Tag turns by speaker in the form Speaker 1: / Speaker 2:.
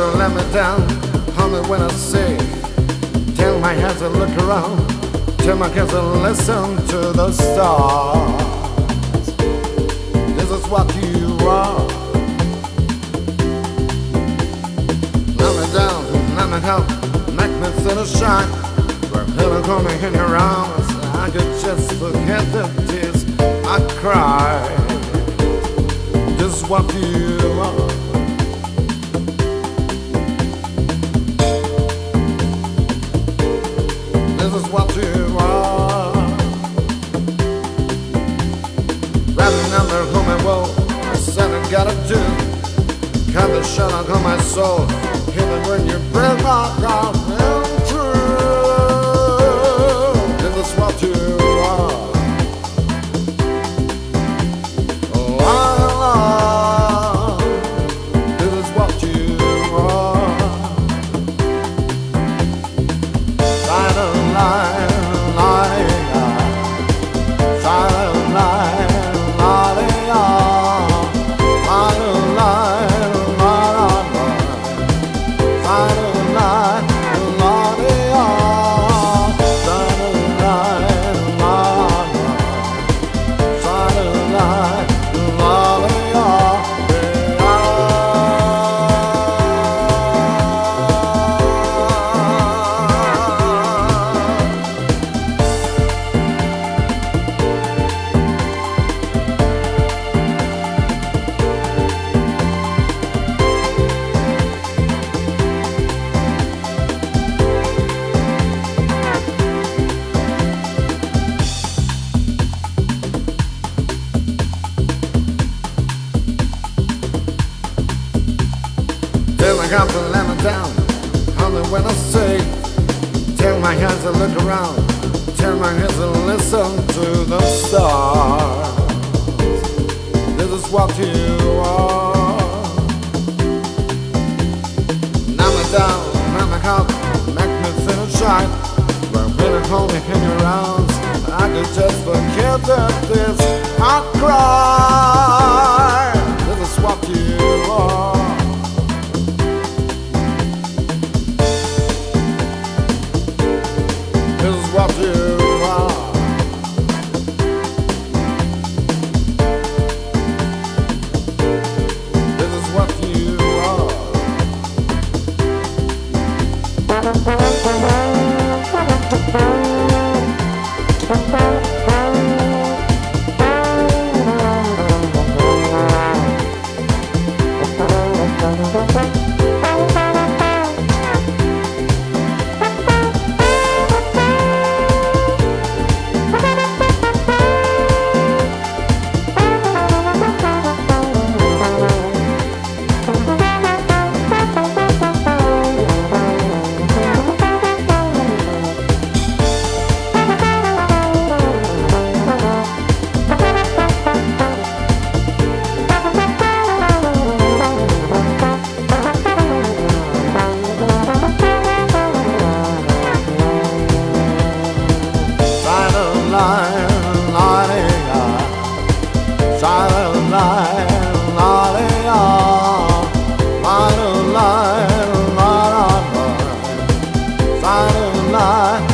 Speaker 1: to let me down. Only when I say, tell my hands to look around. Tell my kids to listen to the stars. This is what you are. Let me down, let me help, make me feel a shine. We're gonna come in your arms. I could just forget the tears I cried. This is what you are. This is what you are. Wrapping under whom I will, I said I gotta do. Cut the shut out on my soul. Even when you break my heart through. This is what you are. Tell my heart to let me down. Only when I say, tell my hands to look around. Tell my hands to listen to the stars. This is what you are. Now me down, now my heart, make me feel shy. But when I hold me in your arms, I could just forget that this I cry. This is what you are. This is what you are. This is what you are. Silent night,